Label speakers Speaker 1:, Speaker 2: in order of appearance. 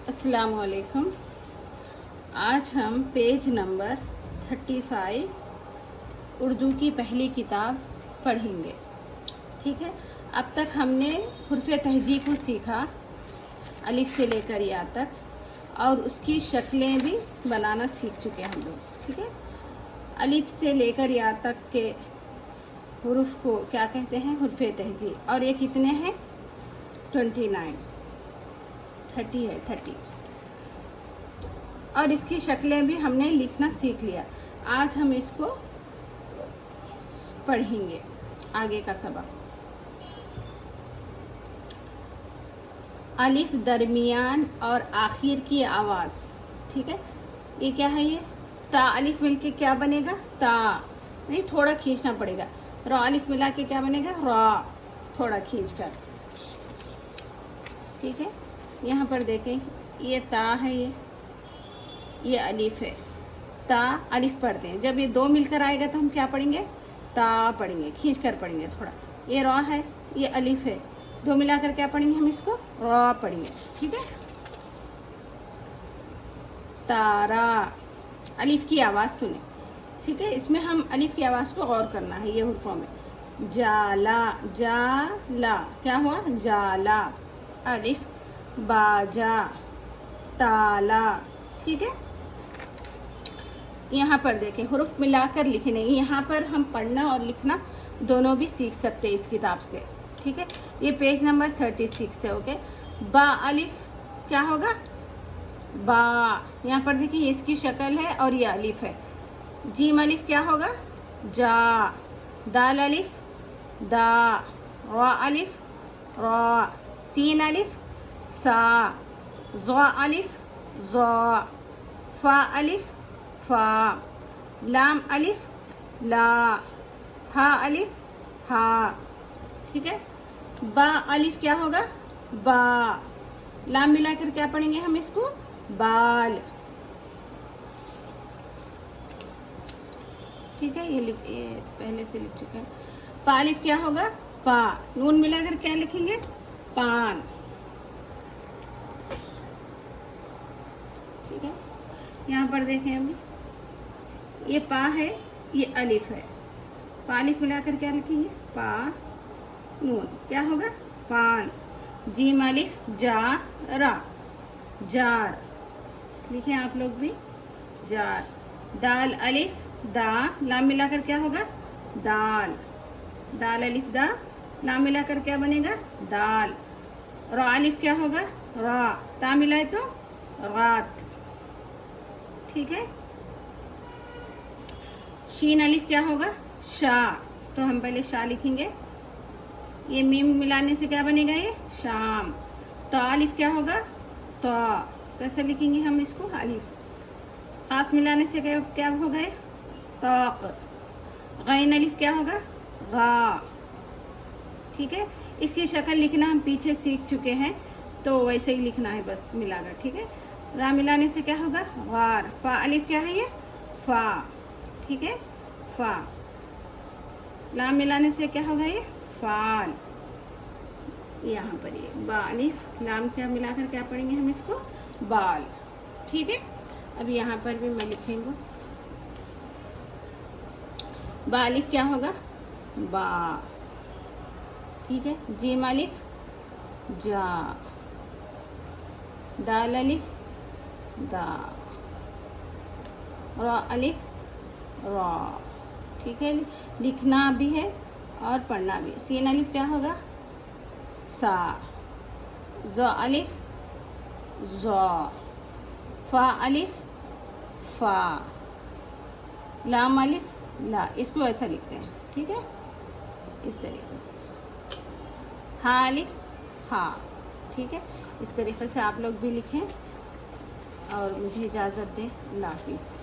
Speaker 1: अस्सलाम वालेकुम। आज हम पेज नंबर 35 उर्दू की पहली किताब पढ़ेंगे। ठीक है, अब तक हमने हुर्फ़ तहजी को सीखा, अलिफ से लेकर या तक, और उसकी शक्लें भी बनाना सीख चुके हैं हम लोग। ठीक है, अलिफ से लेकर या तक के हुरूफ को क्या कहते हैं? हुर्फ़ तहजी। और ये कितने हैं? 29, 30 है, 30। और इसकी शक्लें भी हमने लिखना सीख लिया। आज हम इसको पढ़ेंगे, आगे का सबक। अलिफ दरमियान और आखिर की आवाज़। ठीक है, ये क्या है? ये ता अलिफ मिलके क्या बनेगा? ता नहीं, थोड़ा खींचना पड़ेगा। रा अलिफ मिला के क्या बनेगा? रा, थोड़ा खींच कर। ठीक है, यहाँ पर देखें, ये ता है, ये अलिफ है। ता अलिफ पढ़ते हैं। जब ये दो मिलकर आएगा तो हम क्या पढ़ेंगे? ता पढ़ेंगे, खींच कर पढ़ेंगे थोड़ा। ये रा है, ये अलिफ है, दो मिलाकर क्या पढ़ेंगे हम? इसको रा पढ़ेंगे। ठीक है, तारा। अलिफ की आवाज़ सुने। ठीक है, इसमें हम अलिफ की आवाज़ को गौर करना है। ये हुर्फों में जाला, जाला क्या हुआ? जाला। अलिफ बाजा, ताला। ठीक है, यहाँ पर देखें, हुरूफ मिलाकर लिखने। यहाँ पर हम पढ़ना और लिखना दोनों भी सीख सकते हैं इस किताब से। ठीक है, ये पेज नंबर 36 है। ओके, बा अलिफ क्या होगा? बा। यहाँ पर देखिए, ये इसकी शक्ल है और ये अलिफ है। जीम अलिफ क्या होगा? जा। दाल अलिफ दा। रा अलिफ रा। सीन अलिफ सा। ज़ा अलिफ ज़ा। फा अलिफ फा। लाम अलिफ ला। हा अलिफ हा। ठीक है, बा अलिफ क्या होगा? बा। लाम मिलाकर क्या पढ़ेंगे हम इसको? बाल। ठीक है, ये पहले से लिख चुके हैं। पा अलिफ क्या होगा? पा। नून मिलाकर क्या लिखेंगे? पान। ठीक है, यहाँ पर देखें, अभी ये पा है, ये अलिफ है। पा अलिफ मिलाकर क्या लिखेंगे? पा। नून क्या होगा? पान। जीम अलिफ जा रा, जार। लिखें आप लोग भी, जार। दाल अलिफ दा। लाम मिलाकर क्या होगा? दाल। दाल अलिफ दा। लाम मिलाकर क्या बनेगा? दाल। रा अलिफ क्या होगा? रा। ता मिलाए तो रात। ठीक है, शीन अलिफ क्या होगा? शा। तो हम पहले शा लिखेंगे। ये मीम मिलाने से क्या बनेगा? ये शाम। तो अलिफ क्या होगा? तो। कैसे लिखेंगे हम इसको? अलिफ। काफ मिलाने से क्या होगा? तौक। गैन अलिफ क्या होगा? गा। ठीक है, इसकी शक्ल लिखना हम पीछे सीख चुके हैं, तो वैसे ही लिखना है बस मिलाकर। ठीक है, रा मिलाने से क्या होगा? गार। फा अलिफ क्या है? ये फा। ठीक है, फा। लाम मिलाने से क्या होगा? ये फाल। यहाँ पर ये बा अलिफ लाम क्या मिलाकर क्या पढ़ेंगे हम इसको? बाल। ठीक है, अब यहाँ पर भी मैं लिखेंगे। बा अलिफ क्या होगा? बा। ठीक है, जीम अलिफ जा। दाल अलिफ दा। रा अलिफ रा। ठीक है, लिखना भी है और पढ़ना भी। सीन अलिफ क्या होगा? सा। ज़ा अलिफ ज़ा। फा अलिफ फा। लाम अलिफ ला। इसको ऐसा लिखते हैं। ठीक है, इस तरीके से। हा अलिफ हा। ठीक है, इस तरीके से आप लोग भी लिखें और मुझे इजाज़त दें। अल्लाह हाफिज़।